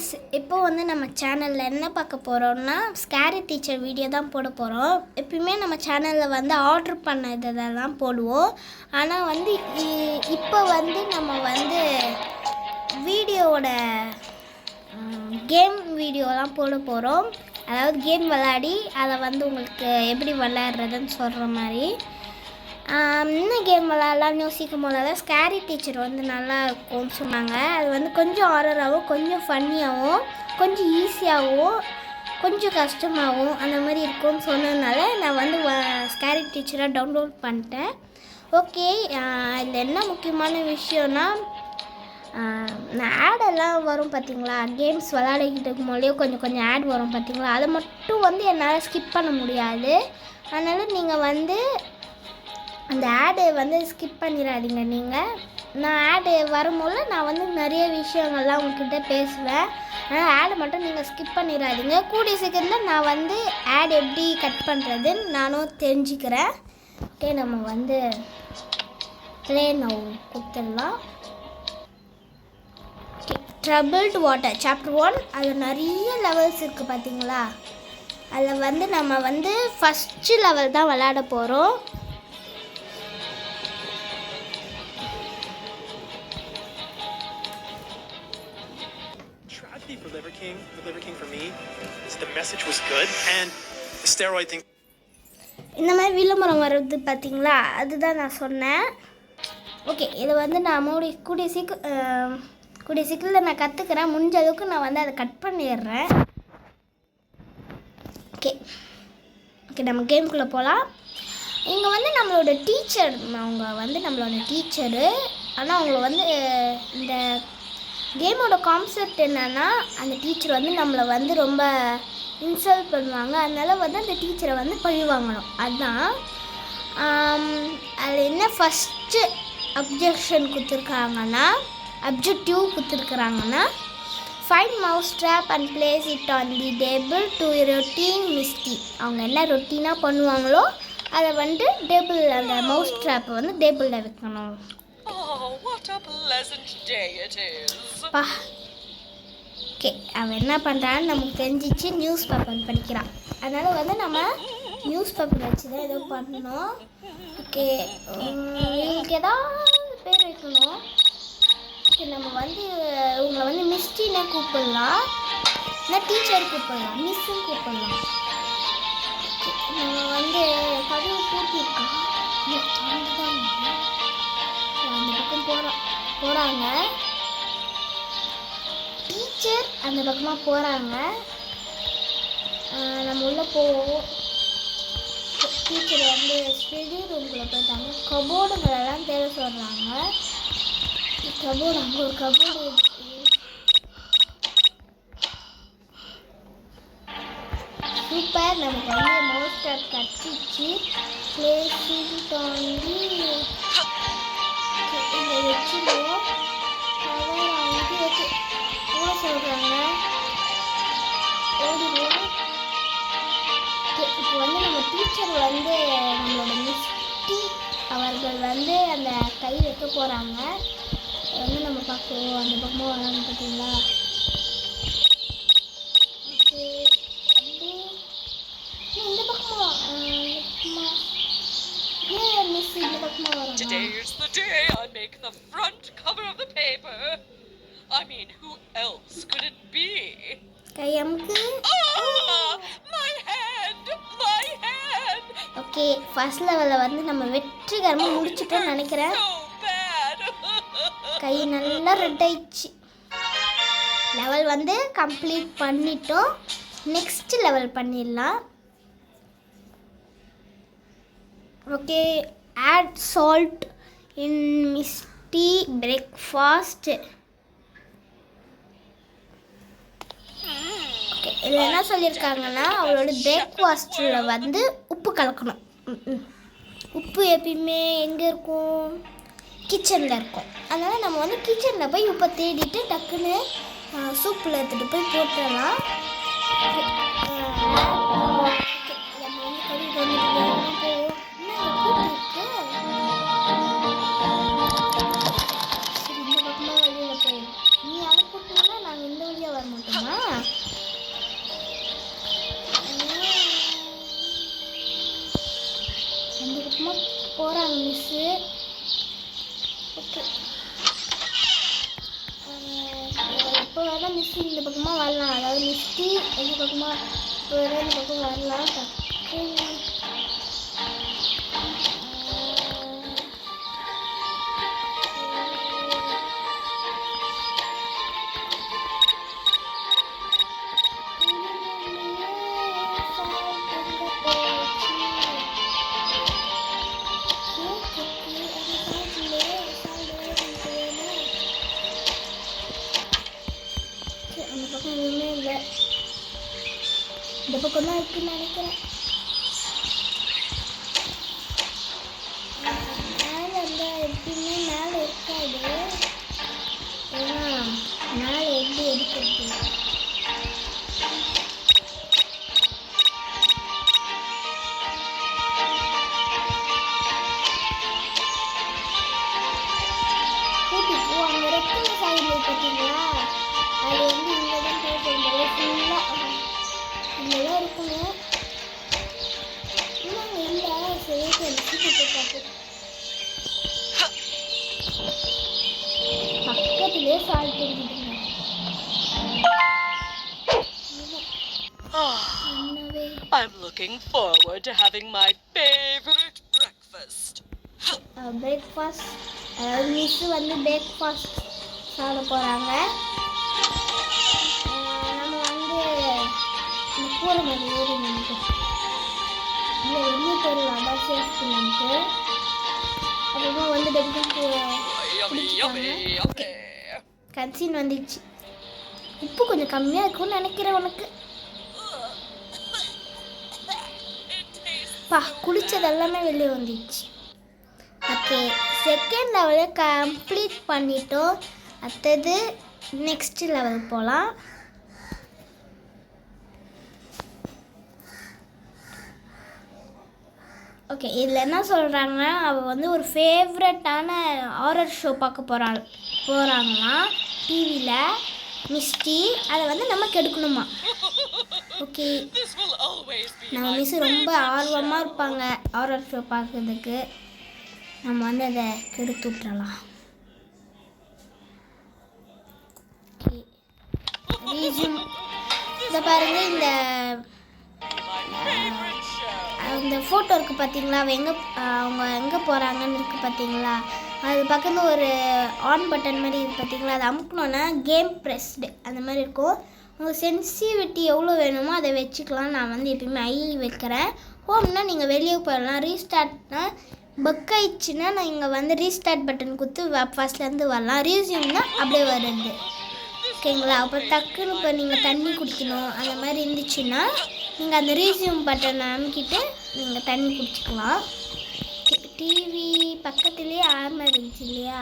Guys, இப்போ வந்து நம்ம சேனலில் என்ன பார்க்க போகிறோம்னா ஸ்கேரி டீச்சர் வீடியோ தான் போட போகிறோம். எப்பயுமே நம்ம சேனலில் வந்து ஆர்டர் பண்ண இதெல்லாம் போடுவோம். ஆனால் வந்து இப்போ வந்து நம்ம வந்து வீடியோவோட கேம் வீடியோலாம் போட போகிறோம். அதாவது கேம் விளையாடி அதை வந்து உங்களுக்கு எப்படி விளையாடுறதுன்னு சொல்கிற மாதிரி. இன்னும் கேம் விளையாடலாம்னு யோசிக்கும் போது தான் ஸ்கேரி டீச்சர் வந்து நல்லா இருக்கும்னு சொன்னாங்க. அது வந்து கொஞ்சம் ஹாரராகவும் கொஞ்சம் ஃபன்னியாகவும் கொஞ்சம் ஈஸியாகவும் கொஞ்சம் கஷ்டமாகவும் அந்த மாதிரி இருக்கும்னு சொன்னதுனால நான் வந்து ஸ்கேரி டீச்சராக டவுன்லோட் பண்ணிட்டேன். ஓகே, இதில் என்ன முக்கியமான விஷயம்னா ஆடெல்லாம் வரும் பார்த்தீங்களா, கேம்ஸ் விளையாடிக்கிட்டு இருக்கும் போதே கொஞ்சம் ஆட் வரும் பார்த்தீங்களா, அதை மட்டும் வந்து என்னால் ஸ்கிப் பண்ண முடியாது. அதனால் நீங்கள் வந்து அந்த ஆடு வந்து ஸ்கிப் பண்ணிடாதீங்க. நான் ஆடு வரும்போது நான் வந்து நிறைய விஷயங்கள்லாம் உங்ககிட்ட பேசுவேன். ஆனால் ஆடை மட்டும் நீங்கள் ஸ்கிப் பண்ணிடாதீங்க. கூடிய சீக்கிரத்தில் நான் வந்து ஆட் எப்படி கட் பண்ணுறதுன்னு நானும் தெரிஞ்சுக்கிறேன். ஓகே, நம்ம வந்து ப்ளே நவ் கொடுத்துடலாம். Okay, troubled water chapter 1. அதில் நிறைய லெவல்ஸ் இருக்குது பார்த்தீங்களா. அதில் வந்து நம்ம வந்து ஃபஸ்ட்டு லெவல் தான் விளையாட போகிறோம். For Liver King for me is the message was good and the steroid thing. இந்த மாதிரி விளம்பரம் வர்றது பார்த்தீங்களா, அதுதான் நான் சொன்னேன். ஓகே, இதை வந்து நான் கூடிய சீக்கிரத்தில் நான் கற்றுக்கிறேன். முடிஞ்ச அளவுக்கு நான் வந்து அதை கட் பண்ணிடுறேன். ஓகே, நம்ம கேமுக்குள்ளே போகலாம். இங்கே வந்து நம்மளோட டீச்சர், அவங்க வந்து நம்மளோட டீச்சரு. ஆனால் அவங்கள வந்து இந்த கேமோட கான்செப்ட் என்னென்னா, அந்த டீச்சர் வந்து நம்மளை வந்து ரொம்ப இன்சல்ட் பண்ணுவாங்க. அதனால் வந்து அந்த டீச்சரை வந்து பழி வாங்கணும். அதுதான் அதில் என்ன ஃபஸ்ட்டு அப்ஜெக்டிவ் கொடுத்துருக்குறாங்கன்னா find mouse trap and place it on the table to routine Misty. அவங்க என்ன ரொட்டீனாக பண்ணுவாங்களோ அதை வந்து டேபிள், அந்த மவுஸ் ட்ராப்பை வந்து டேபிளில் வைக்கணும். ஓகே, அவன் என்ன பண்ணுறான்னு நமக்கு தெரிஞ்சிச்சு. நியூஸ் பேப்பர் படிக்கிறான். அதனால் வந்து நம்ம நியூஸ் பேப்பர் வச்சு தான் ஏதோ பண்ணணும். ஓகே, இவங்களுக்கு ஏதாவது பேர் வைக்கணும். ஓகே, நம்ம வந்து இவங்களை வந்து மிஸ்டின்னு கூப்பிடலாம், இல்லை டீச்சர் கூப்பிடலாம், மிஸ்ஸுன்னு கூப்பிடலாம். நம்ம வந்து கதவு பூட்டிருக்கோம். அந்த பக்கம் போகிறாங்க டீச்சர், அந்த பக்கமாக போகிறாங்க. நம்ம உள்ளே போவோம். டீச்சர் வந்து ஸ்டடி ரூம்குள்ளே போயிட்டாங்க. கபோர்டுங்களெல்லாம் தேட சொல்கிறாங்க. கபோர்டு, அங்கே ஒரு கபோர்டு இருக்குது. சூப்பர், நமக்கு வந்து மவுஸ் டாப் கட்டிச்சு. பிளேஸிங் தாண்டி இதை வச்சுருவோம். கவர் அங்கே வச்சு ஓட சொல்கிறாங்க. ஓடிடுவோம். இப்போ வந்து நம்ம டீச்சர் வந்து நம்மளோட மிஸ்டி அவர்கள் வந்து அந்த கை வைக்க போகிறாங்க. வந்து நம்ம பார்க்குவோம். அந்த பக்கமாக வராங்க பார்த்தீங்களா. ஓகே, அப்படியே இந்த பக்கமாக மிஸ் இந்த பக்கமாக வராங்க. Today is the day I make the front cover of the paper. I mean, who else could it be? கையமுக்கு. My hand. Okay, first லெவலில் வந்து நம்ம வெற்றிகரமாக முடிச்சிட்டோம்னு நினைக்கிறேன். கை நல்லா ரெட் ஆயிடுச்சு. லெவல் வந்து கம்ப்ளீட் பண்ணிட்டோம். நெக்ஸ்ட் லெவல் பண்ணிடலாம். Okay, add salt in Misty breakfast. Okay, இதில் என்ன சொல்லியிருக்காங்கன்னா, அவளோட பிரேக்ஃபாஸ்ட்டில் வந்து உப்பு கலக்கணும். உப்பு எப்பயுமே எங்கே இருக்கும்? கிச்சனில் இருக்கும். அதனால் நம்ம வந்து கிச்சனில் போய் உப்பை தேடிட்டு டக்குன்னு சூப்பில் எடுத்துகிட்டு போய் போட்டுடலாம். நம்ம வந்து கறி போவோம். சரி, இந்த பக்கமாக வெளியில் போயிடும். நீ அதை போட்டோம்னா நாங்கள் இந்த வழியாக வர மாட்டோமா? மிஸ்ஸு. ஓகே, இப்போ வேணால் மிஸ் இந்த பக்கமாக வரலாம். அதாவது மிஸ்டி இந்த பக்கமாக இப்போ வேணால் இந்த பக்கம் வரலாம். அந்த பக்கம் எதுவுமே இல்லை. இந்த பக்கம் தான் இருக்குன்னு நினைக்கிறேன். மேலே இருந்தால் எப்படியுமே மேலே இருக்காது. ஏன்னா மேலே எப்படி எடுக்கிறது? அங்கே ரெட்டில் சைடு பார்த்தீங்களா? அது வந்து இங்கே தான் போகிறது. ஃபுல்லாக இங்கே தான் இருக்கணும். இன்னும் இல்லை. சரி சீக்கிரத்தை பார்த்து பக்கத்துலேயே சால்ட் இருக்குதுங்க. என்னவே I'm looking forward to having my favorite breakfast. Breakfast, அதாவது மிஸ்ஸு வந்து பிரேக்ஃபாஸ்ட் சாப்பிட போகிறாங்க. நம்ம வந்து இந்த கூரை மாதிரி ஏறி நினைக்கு இல்லை வெளியே போயிடலாம். தான் சேஃப்டி நமக்கு. அப்புறமா வந்து Yummy, yummy, yummy. கன்சீன் வந்துடுச்சு. உப்பு கொஞ்சம் கம்மியாக இருக்கும்னு நினைக்கிறேன் உனக்கு. பா குளித்தது எல்லாமே வெளியே வந்துடுச்சு. ஓகே, செகண்ட் லெவலை கம்ப்ளீட் பண்ணிட்டோம். அடுத்தது நெக்ஸ்ட் லெவல் போகலாம். ஓகே, இதில் என்ன சொல்கிறாங்கன்னா, அவள் வந்து ஒரு ஃபேவரட்டான ஹாரர் ஷோ பார்க்க போகிறாங்களாம் டிவியில், மிஸ்டி. அதை வந்து நம்ம கெடுக்கணுமா. Okay, This will always be நம்ம my மிஸ் ரொம்ப favorite ஆர்வமாக show. இருப்பாங்க ஹாரர் ஷோ பார்க்குறதுக்கு. நம்ம வந்து அதை கெடுத்து விட்டுறலாம். ஓகே, ரீசன் இதை பாருங்கள். My favorite show. இந்த ஃபோட்டோ இருக்குது பார்த்தீங்களா? அவங்க எங்கே போகிறாங்கன்னு இருக்குது பார்த்தீங்களா? அது பக்கத்தில் ஒரு ஆன் பட்டன் மாதிரி இருக்குது பார்த்தீங்களா? அது அமுக்கணுன்னா கேம் ப்ரெஸ்டு அந்த மாதிரி இருக்கும். உங்கள் சென்சிட்டிவிட்டி எவ்வளோ வேணுமோ அதை வச்சுக்கலாம். நான் வந்து எப்பயுமே வைக்கிறேன். ஹோம்னா நீங்கள் வெளியே போயிடலாம். ரீஸ்டார்ட்னா பக் ஆயிடுச்சுன்னா நான் இங்கே வந்து ரீஸ்டார்ட் பட்டன் கொடுத்து ஃபஸ்ட்லேருந்து வரலாம். ரீசியூம்னா அப்படியே வருது. ஓகேங்களா? அப்போ டக்குன்னு இப்போ நீங்கள் தண்ணி குடிக்கணும் அந்த மாதிரி இருந்துச்சுன்னா நீங்கள் அந்த ரீசியூம் பட்டனை அமுக்கிட்டு நீங்கள் தண்ணி குடிச்சிக்கலாம். டிவி பக்கத்துலேயே ஆர்மர் இருந்துச்சு இல்லையா?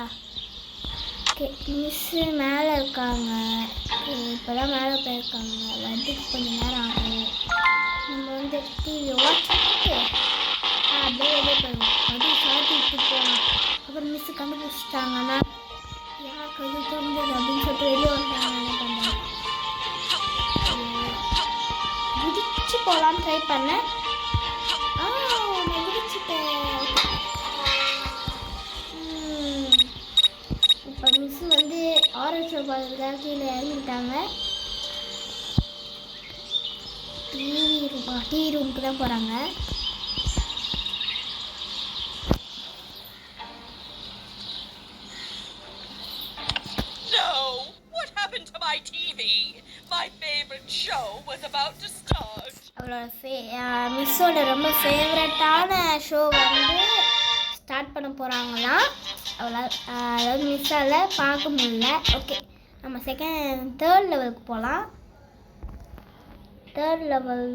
ஓகே, மிஸ்ஸு மேலே இருக்காங்க. இப்போ தான் மேலே போயிருக்காங்க. வரதுக்கு கொஞ்சம் நேரம் ஆகும். நம்ம வந்து டிவி வாட்ச் பண்ணிட்டு அப்படியே வெளியே போயிடுவோம். அப்படியே சாத்திட்டு போகலாம். அப்புறம் மிஸ்ஸு கண்டுபிடிச்சிட்டாங்கன்னா யாருக்கு அது தோணுது அப்படின்னு சொல்லிட்டு வெளியே வந்தாங்க. என்ன பண்ணுறேன், குதிச்சு போகலான்னு ட்ரை பண்ணேன். நான் குதிச்சுட்டேன். இப்போ மிஸ்ஸு வந்து ஆரஞ்ச் ஷோ பார்க்குறதுக்காக கீழே இறங்கிட்டாங்க. டிவி ரூமுக்கு தான் போகிறாங்க. No! What happened to my TV? My favorite show was about to start. அவளோட மிஸ்ஸோட ரொம்ப ஃபேவரட்டான ஷோ வந்து ஸ்டார்ட் பண்ண போகிறாங்களாம். அதாவது மிஸ்ஸால் பார்க்க முடியல. ஓகே, நம்ம தேர்ட் லெவலுக்கு போகலாம். தேர்ட் லெவல்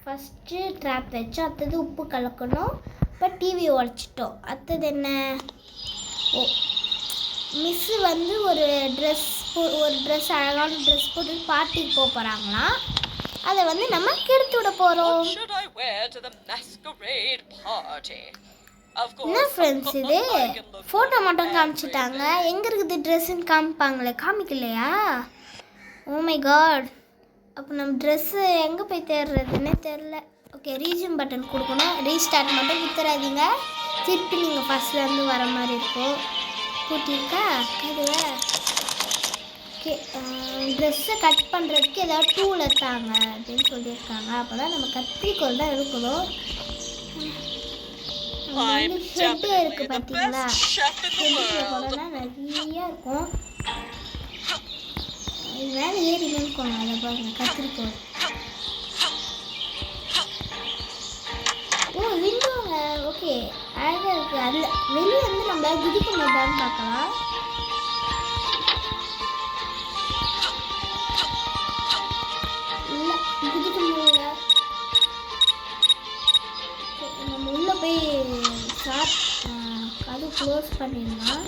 ஃபஸ்ட்டு ட்ராப் வச்சு அடுத்தது உப்பு கலக்கணும். இப்போ டிவி உடச்சிட்டோம். அடுத்தது என்ன? ஓ, மிஸ்ஸு வந்து ஒரு ட்ரெஸ் அழகான ட்ரெஸ் போட்டு பார்ட்டிக்கு போகிறாங்களாம். அதை வந்து நம்ம கெடுத்து விட போகிறோம். What should I wear to the masquerade party? Of course. என்ன ஃப்ரெண்ட்ஸ் இது? I can look photo like மட்டும் காமிச்சிட்டாங்க. எங்கே இருக்குது ட்ரெஸ்ஸுன்னு காமிப்பாங்களே, காமிக்கலையா? Oh my God. அப்போ நம்ம ட்ரெஸ்ஸு எங்கே போய் தேடுறதுன்னே தெரில. ஓகே ரீஜூம் பட்டன் கொடுக்கணும். ரீஸ்டார்ட் மட்டும் கொடுத்துறாதீங்க. திருப்பி நீங்கள் ஃபஸ்ட்லேருந்து வர மாதிரி இருக்கும். கூட்டியிருக்கா அதுவே. ஓகே ட்ரெஸ்ஸை கட் பண்ணுறதுக்கு ஏதாவது டூல் எடுத்தாங்க அப்படின்னு சொல்லியிருக்காங்க. அப்போ தான் நம்ம கத்திரிக்கோள் தான் இருக்கணும். ஷெட்டு இருக்குது பார்த்தீங்களா? ஷெட்டுக்குள்ளே போனோன்னா நிறையா இருக்கும். இது மேலே ஏறி நிற்கணும். அதை பாருங்க கத்திரிக்கோள். ஓ விண்டோங்க. ஓகே அழகாக இருக்குது. அதில் வெளியே வந்து நம்ம குதிக்க முடியாதுன்னு பார்க்கலாம். இல்லை குதிக்க முடியல. நம்ம உள்ளே போய் அது க்ளோஸ் பண்ணிடலாம்.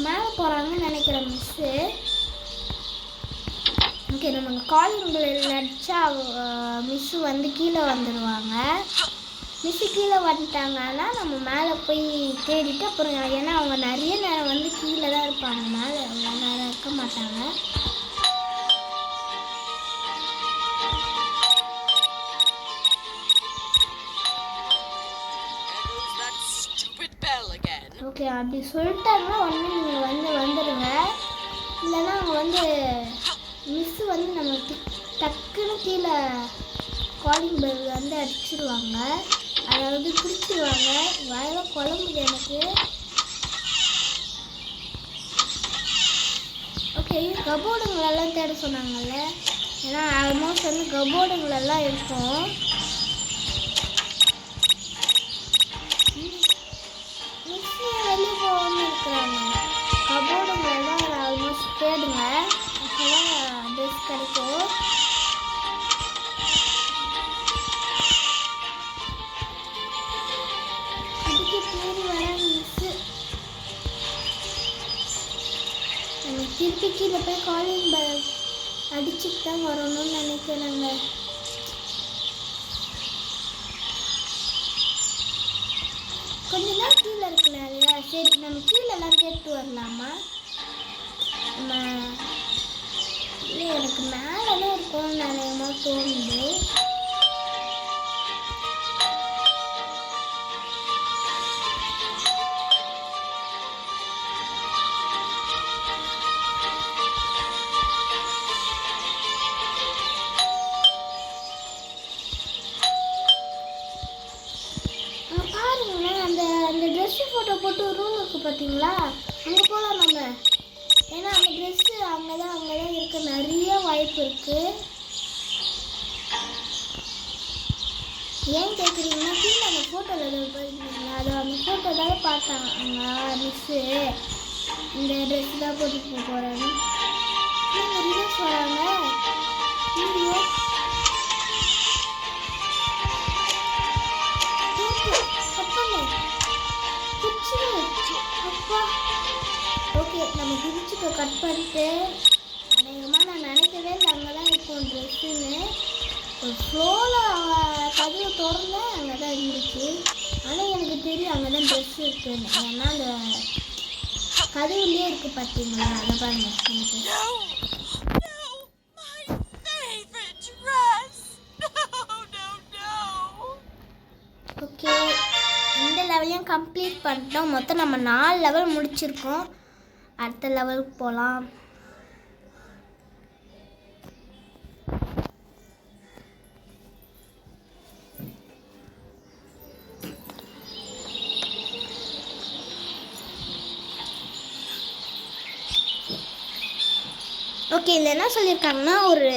மேலே போகிறாங்கன்னு நினைக்கிறேன் மிஸ்ஸு. ஓகே நம்ம காலிங் பெல் அடித்தா மிஸ்ஸு வந்து கீழே வந்துடுவாங்க. மிஸ்ஸு கீழே வந்துட்டாங்கன்னா நம்ம மேலே போய் தேடிட்டு அப்புறம் ஏன்னா அவங்க நிறைய நேரம் வந்து கீழே தான் இருப்பாங்க. மேலே அவ்வளோ நேரம் இருக்க மாட்டாங்க. ஓகே அப்படி சொல்லிட்டாங்கன்னா உடனே நீங்கள் வந்துடுங்க. இல்லைன்னா அவங்க வந்து மிஸ்ஸு வந்து நம்ம டக்குன்னு கீழே காலிங் பெல் வந்து அடிச்சிடுவாங்க. அதாவது பிடிச்சிடுவாங்க. வயலாக குழம்புது எனக்கு. ஓகே கபோர்டுங்களெல்லாம் தேட சொன்னாங்கல்ல. ஏன்னா ஆல்மோஸ்ட் வந்து கபோர்டுங்களெல்லாம் இருக்கும். வெளியே போகாமல் இருக்கிறாங்க. கபோர்டுங்களெல்லாம் ஆல்மோஸ்ட் தேடுங்க. அப்போ தான் ட்ரெஸ் கிடைக்கும். அதுக்கு தேடி வர மிஸ்ஸு நம்ம திருப்பி கீழே போய் காலிங் பெல் அடிச்சுட்டு தான் வரணும்னு நினைக்கிறேங்க. கொஞ்ச நேரம் கீழே இருக்கலாம் இல்லையா? சரி நம்ம கீழெல்லாம் கேட்டு வரலாமா? நம்ம இல்லை எனக்கு மேலே தான் இருக்கும்னு நினைக்கமாக தோணுது. அந்த ட்ரெஸ்ஸு ஃபோட்டோ போட்டு ரூம் இருக்குது பார்த்தீங்களா? அங்கே போகலாம் நம்ம. ஏன்னா அந்த ட்ரெஸ்ஸு அங்கே தான் இருக்க நிறைய வாய்ப்பு இருக்குது. ஏன் கேட்குறீங்கன்னா கீழே அந்த ஃபோட்டோவில் போயிருந்தீங்களா? அது அந்த ஃபோட்டோ தான் பார்த்தாங்க மிஸ்ஸு. இந்த ட்ரெஸ்ஸு தான் போட்டுட்டு போகிறாங்க. நீங்கள் ரிவர்ஸ் வராங்க வீடியோ அப்பா. ஓகே நம்ம குதிச்சுக்க கட் பண்ணிட்டு அநேகமாக நான் நினைக்கவே இல்லை அங்கே தான் இருக்கும் ட்ரெஸ்ஸுன்னு. ஒரு ஃப்ளோவில் கதவை திறந்தேன் அங்கே தான் இருந்துச்சு. ஆனால் எனக்கு தெரியும் அங்கே தான் ட்ரெஸ் இருக்குன்னு. ஏன்னா அந்த கதவுலேயே இருக்குது பார்த்தீங்களா? அதை பாருங்க எனக்கு. ஓகே இந்த லெவலையும் கம்ப்ளீட் பண்ணிட்டோம். மொத்தம் நம்ம 4 லெவல் முடிச்சிருக்கோம். அடுத்த லெவலுக்கு போகலாம். ஓகே இதில் என்ன சொல்லியிருக்காங்கன்னா ஒரு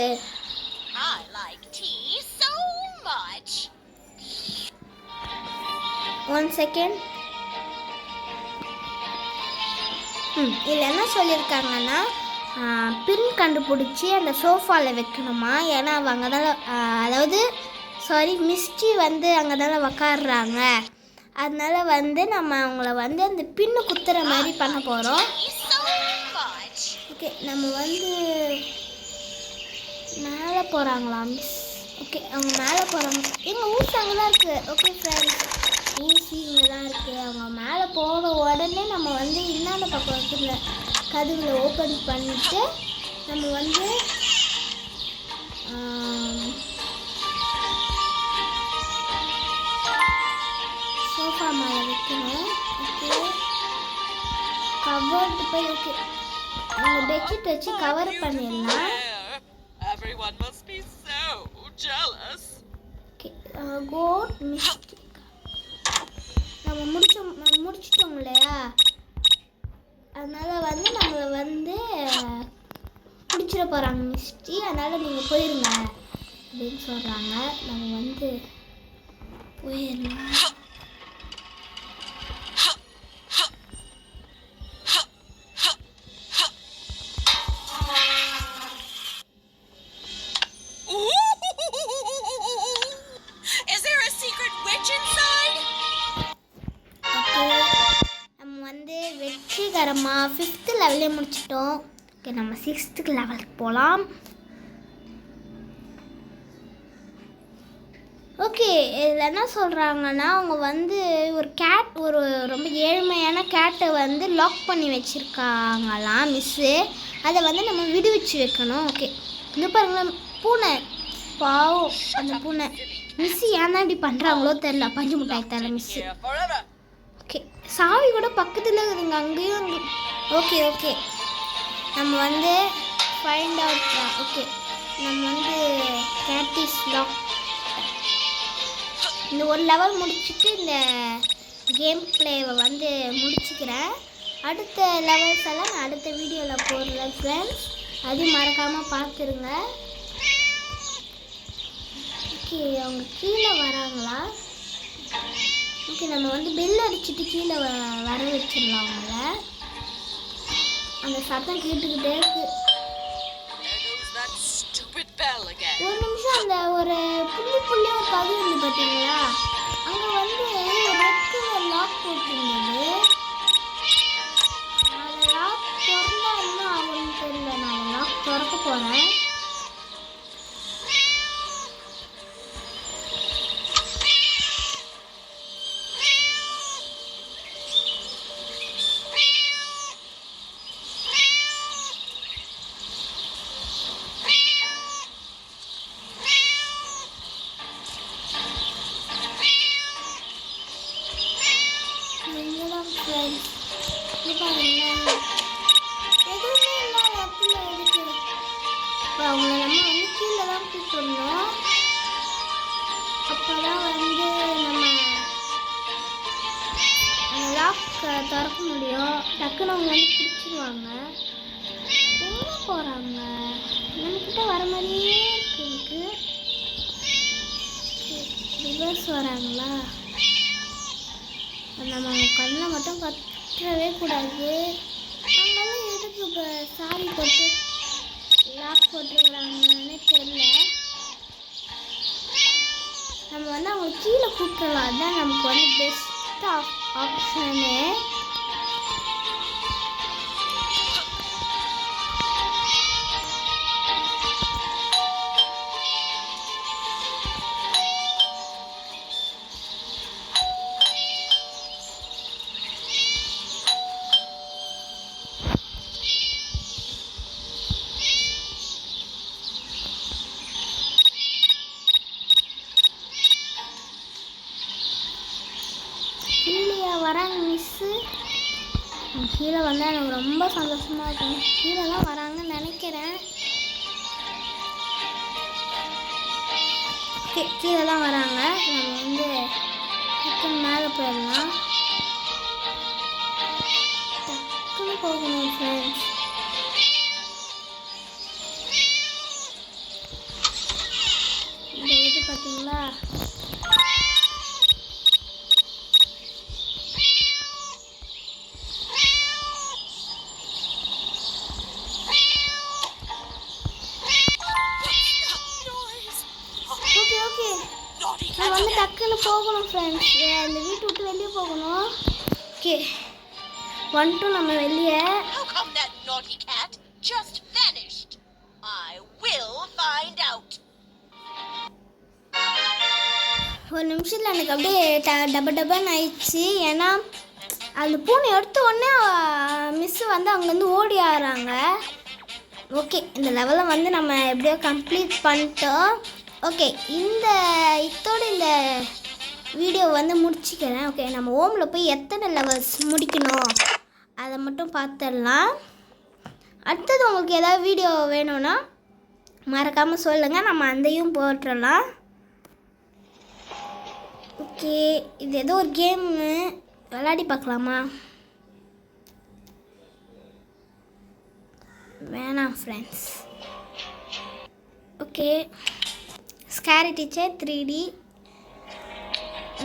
ஒன் செகண்ட். இதில் என்ன சொல்லியிருக்காங்கன்னா பின் கண்டுபிடிச்சி அந்த சோஃபாவில் வைக்கணுமா. ஏன்னா அவங்க அங்கே தான் அதாவது மிஸ்டி வந்து அங்கே தானே உக்காடுறாங்க. அதனால வந்து நம்ம அவங்கள வந்து அந்த பின்னு குத்துற மாதிரி பண்ண போகிறோம். ஓகே நம்ம வந்து மேலே போகிறாங்களா மிஸ்? ஓகே அவங்க மேலே போகிறாங்க. எங்கள் ஊசி அங்கே தான் இருக்குது. ஓகே ஃப்ரெண்ட்ஸ் ஊசி இங்கே தான் இருக்குது. அவங்க மேலே போகிற உடனே நம்ம வந்து இன்னாண்ட பக்கம் வச்சுருந்த கதவுல ஓப்பன் பண்ணிவிட்டு நம்ம வந்து சோஃபா மேலே வைக்கணும். ஓகே, கவர்டு போய் ஓகே நம்ம பெட்ஷீட் வச்சு கவர் பண்ணிடலாம். Everyone must be so jealous. Okay, கோட் மிஸ்டேக் நம்ம முடிச்சிட்டோம் இல்லையா, அதனால் வந்து நம்மளை வந்து பிடிச்சிட போகிறாங்க மிஸ்டி, அதனால் நீங்கள் போயிருங்க அப்படின்னு சொல்கிறாங்க. நம்ம வந்து போயிடலாம். Is there a secret witch inside? நம்ம வந்து வெற்றிகரமாக 5th லெவலே முடிச்சிட்டோம். ஓகே, நம்ம 6th லெவலுக்கு போகலாம். ஓகே, இதில் என்ன சொல்கிறாங்கன்னா, அவங்க வந்து ஒரு ரொம்ப ஏழ்மையான கேட்டை வந்து லாக் பண்ணி வச்சுருக்காங்களாம் மிஸ்ஸு. அதை வந்து நம்ம விடுவிச்சு வைக்கணும். ஓகே, இங்கே பாருங்களேன், பூனை பாவம். அந்த பூனை மிஸ்ஸு ஏன் தான் இப்படி பண்ணுறாங்களோ தெரில, பஞ்சு மிட்டாய் தர மிஸ்ஸு. Here forever. ஓகே, சாவி கூட பக்கத்தில் இருக்குதுங்க, அங்கேயும் ஓகே ஓகே நம்ம வந்து ஃபைண்ட் அவுட். ஓகே, நம்ம வந்து கேட் இஸ் லாக். இந்த ஒரு லெவல் முடிச்சுட்டு இந்த கேம் பிளேவை வந்து முடிச்சுக்கிறேன். அடுத்த லெவல்ஸ் எல்லாம் நான் அடுத்த வீடியோவில் போடுறேன் ஃப்ரெண்ட்ஸ், அது மறக்காமல் பார்த்துருங்க. ஓகே, அவங்க கீழே வராங்களா? ஓகே, நம்ம வந்து பெல் அடிச்சுட்டு கீழே வர வச்சிடலாம் அவங்கள. அந்த சத்தம் கேட்டுக்கிட்டே இருக்கு. There goes that stupid bell again. ஒரு நிமிஷம், அந்த ஒரு புள்ளி ஒரு கதை இருந்து பார்த்தீங்களா, அங்கே வந்து ரெட் கலர் லாக் போட்டிருந்தது. அந்த லாக் திறந்தா என்ன ஆகும்னு தெரியல. நான் லாக் திறக்க போகிறேன். அவங்கள நம்ம வந்து கீழே தான் கூப்பிடணும். அப்போ தான் வந்து நம்ம அந்த லாக் திறக்க முடியும். டக்குன்னு அவங்க வந்து பிடிச்சிருவாங்க. எங்கே போகிறாங்க? நம்மக்கிட்ட வர மாதிரியே இருக்கு. ரிவர்ஸ் வராங்களா? நம்ம அவங்க கண்ணில் மட்டும் கட்டவே கூடாது. அவங்களாம் எதுக்கு இப்போ சாரி போட்டு லாக் போட்டுருக்குறாங்கன்னு தெரியல. நம்ம வந்து அவங்க கீழே கூப்பிடலாம். அதுதான் நமக்கு வந்து பெஸ்ட் ஆப்ஷனு. வராங்க மிஸ்ஸு. கீழே வந்தால் எனக்கு ரொம்ப சந்தோஷமாக இருக்கும். கீழே தான் வராங்கன்னு நினைக்கிறேன். கீழே தான் வராங்க. நம்ம வந்து டக்குன்னு மேலே போயிடலாம். டக்குன்னு போகணும் ஃப்ரெண்ட்ஸ். இந்த இது பார்த்தீங்களா? நம்ம வந்து டக்குன்னு போகணும் ஃப்ரெண்ட்ஸ். இந்த வீட்டை விட்டு வெளியே போகணும். ஓகே, 1 2 நம்ம வெளியே. How come that naughty cat just vanished? I will find out. ஒரு நிமிஷத்தில் எனக்கு அப்படியே டபன்னு ஆயிடுச்சு. ஏன்னா அந்த பூனை எடுத்த உடனே மிஸ்ஸு வந்து அங்கேருந்து ஓடி ஆடுறாங்க. ஓகே, இந்த லெவலை வந்து நம்ம எப்படியோ கம்ப்ளீட் பண்ணிட்டோம். ஓகே, இதோட இந்த வீடியோ வந்து முடிச்சுக்கிறேன். ஓகே, நம்ம ஹோமில் போய் எத்தனை லெவல்ஸ் முடிக்கணும் அதை மட்டும் பார்த்துடலாம். அடுத்தது உங்களுக்கு ஏதாவது வீடியோ வேணும்னா மறக்காமல் சொல்லுங்கள், நம்ம அதையும் போட்டுடலாம். ஓகே, இது ஏதோ ஒரு கேமு விளையாடி பார்க்கலாமா? வேணாம் friends. Okay, scary teacher 3D.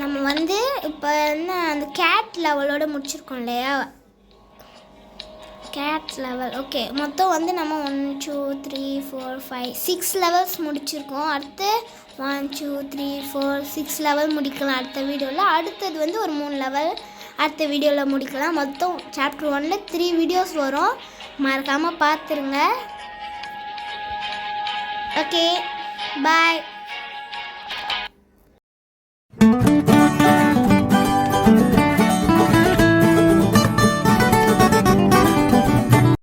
நம்ம வந்து இப்போ என்ன அந்த கேட் லெவலோடு முடிச்சிருக்கோம் இல்லையா? Gate level. ஓகே, மொத்தம் வந்து நம்ம 1 2 3 4 5 6 லெவல்ஸ் முடிச்சிருக்கோம். அடுத்து 1 2 3 4 6 லெவல் முடிக்கலாம் அடுத்த வீடியோவில். அடுத்தது வந்து ஒரு 3 லெவல் அடுத்த வீடியோவில் முடிக்கலாம். மொத்தம் சாப்டர் 1ல் 3 வீடியோஸ் வரும். மறக்காமல் பார்த்துருங்க. ஓகே, பாய்.